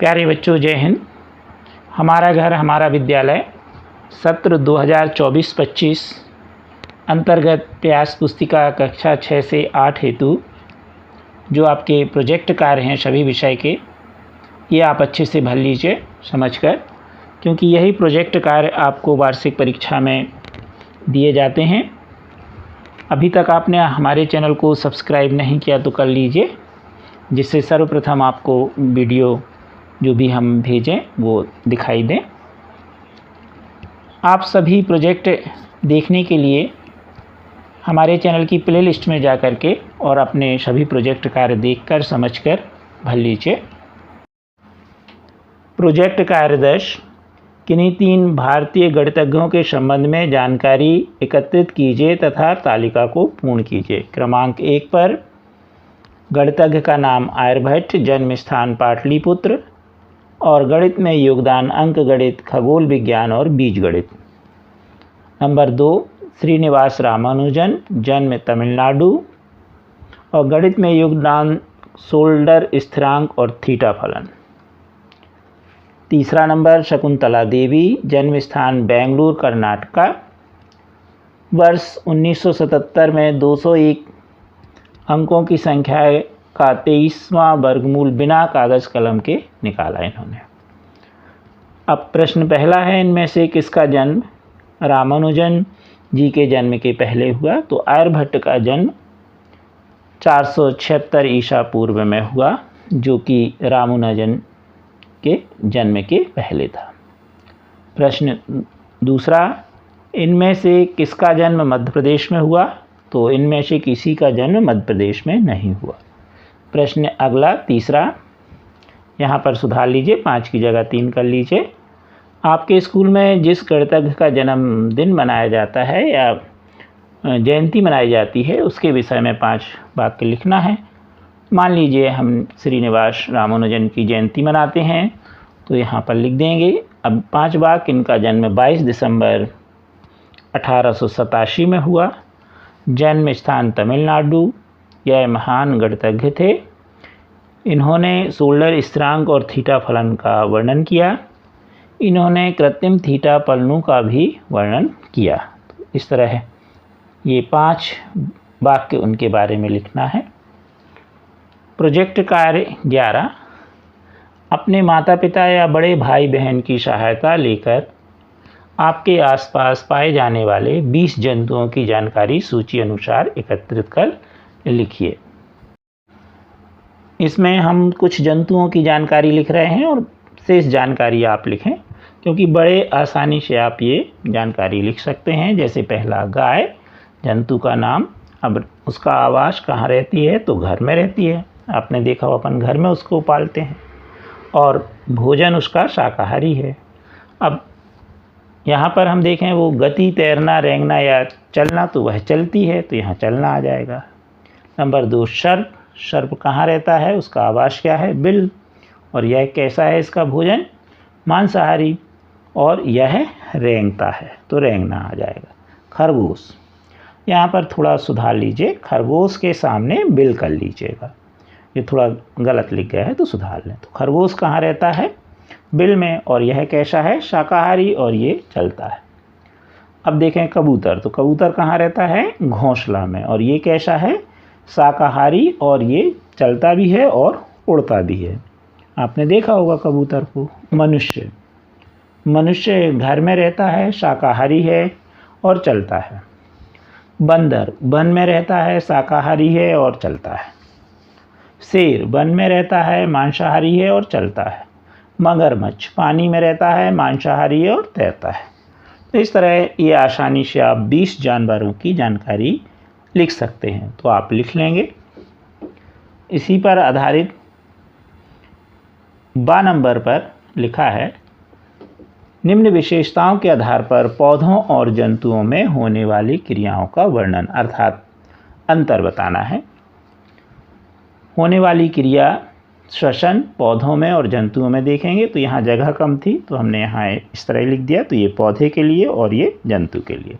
प्यारे बच्चों, जय हिंद। हमारा घर हमारा विद्यालय सत्र 2024-25 अंतर्गत प्रयास पुस्तिका कक्षा 6 से 8 हेतु जो आपके प्रोजेक्ट कार्य हैं सभी विषय के, ये आप अच्छे से भर लीजिए समझकर, क्योंकि यही प्रोजेक्ट कार्य आपको वार्षिक परीक्षा में दिए जाते हैं। अभी तक आपने हमारे चैनल को सब्सक्राइब नहीं किया तो कर लीजिए, जिससे सर्वप्रथम आपको वीडियो जो भी हम भेजें वो दिखाई दें। आप सभी प्रोजेक्ट देखने के लिए हमारे चैनल की प्लेलिस्ट में जा कर के और अपने सभी प्रोजेक्ट कार्य देखकर समझकर भर लीजिए। प्रोजेक्ट कार्य 10, किन्हीं 3 भारतीय गणितज्ञों के संबंध में जानकारी एकत्रित कीजिए तथा तालिका को पूर्ण कीजिए। क्रमांक 1 पर गणितज्ञ का नाम आर्यभट्ट, जन्म स्थान पाटलिपुत्र और गणित में योगदान अंक गणित, खगोल विज्ञान और बीजगणित। नंबर 2 श्रीनिवास रामानुजन, जन्म तमिलनाडु और गणित में योगदान शोल्डर स्थिरांक और थीटा फलन। तीसरा नंबर शकुंतला देवी, जन्म स्थान बेंगलुरु कर्नाटका, वर्ष 1977 में 201 अंकों की संख्या का 23वां वर्गमूल बिना कागज कलम के निकाला इन्होंने। अब प्रश्न पहला है, इनमें से किसका जन्म रामानुजन जी के जन्म के पहले हुआ? तो आर्यभट्ट का जन्म 476 ईसा पूर्व में हुआ, जो कि रामानुजन के जन्म के पहले था। प्रश्न दूसरा, इनमें से किसका जन्म मध्य प्रदेश में हुआ? तो इनमें से किसी का जन्म मध्य प्रदेश में नहीं हुआ। प्रश्न अगला तीसरा, यहाँ पर सुधार लीजिए, 5 की जगह 3 कर लीजिए। आपके स्कूल में जिस गणितज्ञ का जन्मदिन मनाया जाता है या जयंती मनाई जाती है, उसके विषय में 5 वाक्य लिखना है। मान लीजिए हम श्रीनिवास रामानुजन की जयंती मनाते हैं, तो यहाँ पर लिख देंगे। अब 5 वाक्य, इनका जन्म 22 दिसंबर 1887 में हुआ, जन्म स्थान तमिलनाडु, यह महान गणितज्ञ थे। इन्होंने शोल्डर स्थिरांक और थीटा फलन का वर्णन किया। इन्होंने कृत्रिम थीटा फलनों का भी वर्णन किया। इस तरह ये 5 वाक्य उनके बारे में लिखना है। प्रोजेक्ट कार्य 11, अपने माता पिता या बड़े भाई बहन की सहायता लेकर आपके आसपास पाए जाने वाले 20 जंतुओं की जानकारी सूची अनुसार एकत्रित कर लिखिए। इसमें हम कुछ जंतुओं की जानकारी लिख रहे हैं और शेष जानकारी आप लिखें, क्योंकि बड़े आसानी से आप ये जानकारी लिख सकते हैं। जैसे पहला गाय, जंतु का नाम। अब उसका आवास कहाँ रहती है? तो घर में रहती है। आपने देखा हो, अपन घर में उसको पालते हैं। और भोजन उसका शाकाहारी है। अब यहाँ पर हम देखें, वो गति, तैरना, रेंगना या चलना, तो वह चलती है, तो यहाँ चलना आ जाएगा। नंबर 2 सर्प, सर्प कहाँ रहता है? उसका आवास क्या है? बिल। और यह कैसा है? इसका भोजन मांसाहारी। और यह रेंगता है, तो रेंगना आ जाएगा। खरगोश, यहाँ पर थोड़ा सुधार लीजिए, खरगोश के सामने बिल कर लीजिएगा। ये थोड़ा गलत लिख गया है, तो सुधार लें। तो खरगोश कहाँ रहता है? बिल में। और यह कैसा है? शाकाहारी, और ये चलता है। अब देखें कबूतर, तो कबूतर कहाँ रहता है? घोंसला में। और ये कैसा है? शाकाहारी, और ये चलता भी है और उड़ता भी है। आपने देखा होगा कबूतर को। मनुष्य, मनुष्य घर में रहता है, शाकाहारी है और चलता है। बंदर वन में रहता है, शाकाहारी है और चलता है। शेर वन में रहता है, मांसाहारी है और चलता है। मगरमच्छ पानी में रहता है, मांसाहारी है और तैरता है। तो इस तरह ये आसानी से आप 20 जानवरों की जानकारी लिख सकते हैं। तो आप लिख लेंगे। इसी पर आधारित 12 नंबर पर लिखा है, निम्न विशेषताओं के आधार पर पौधों और जंतुओं में होने वाली क्रियाओं का वर्णन, अर्थात अंतर बताना है। होने वाली क्रिया श्वसन पौधों में और जंतुओं में देखेंगे, तो यहाँ जगह कम थी, तो हमने यहाँ इस तरह लिख दिया। तो ये पौधे के लिए और ये जंतु के लिए।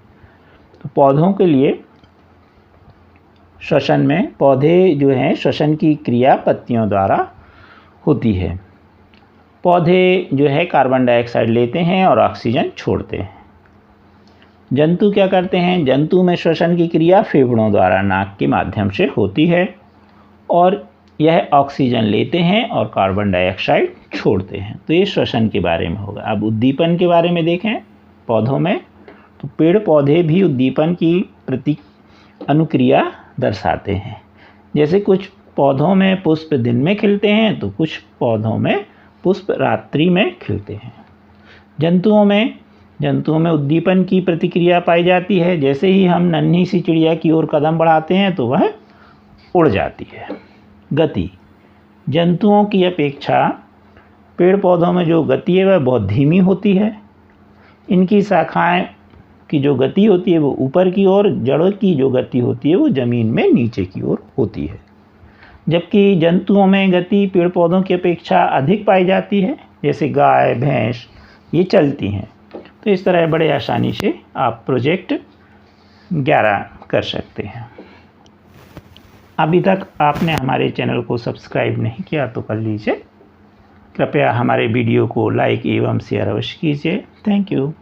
तो पौधों के लिए श्वसन में, पौधे जो हैं श्वसन की क्रिया पत्तियों द्वारा होती है। पौधे जो है कार्बन डाइऑक्साइड लेते हैं और ऑक्सीजन छोड़ते हैं। जंतु क्या करते हैं? जंतु में श्वसन की क्रिया फेफड़ों द्वारा नाक के माध्यम से होती है और यह ऑक्सीजन लेते हैं और कार्बन डाइऑक्साइड छोड़ते हैं। तो ये श्वसन के बारे में होगा। अब उद्दीपन के बारे में देखें पौधों में, तो पेड़ पौधे भी उद्दीपन की प्रति अनुक्रिया दर्शाते हैं। जैसे कुछ पौधों में पुष्प दिन में खिलते हैं तो कुछ पौधों में पुष्प रात्रि में खिलते हैं। जंतुओं में उद्दीपन की प्रतिक्रिया पाई जाती है। जैसे ही हम नन्ही सी चिड़िया की ओर कदम बढ़ाते हैं तो वह उड़ जाती है। गति, जंतुओं की अपेक्षा पेड़ पौधों में जो गति है वह बहुत धीमी होती है। इनकी शाखाएं की जो गति होती है वो ऊपर की ओर, जड़ों की जो गति होती है वो ज़मीन में नीचे की ओर होती है। जबकि जंतुओं में गति पेड़ पौधों की अपेक्षा अधिक पाई जाती है। जैसे गाय भैंस ये चलती हैं। तो इस तरह बड़े आसानी से आप प्रोजेक्ट 11 कर सकते हैं। अभी तक आपने हमारे चैनल को सब्सक्राइब नहीं किया तो कर लीजिए। कृपया हमारे वीडियो को लाइक एवं शेयर अवश्य कीजिए। Thank you.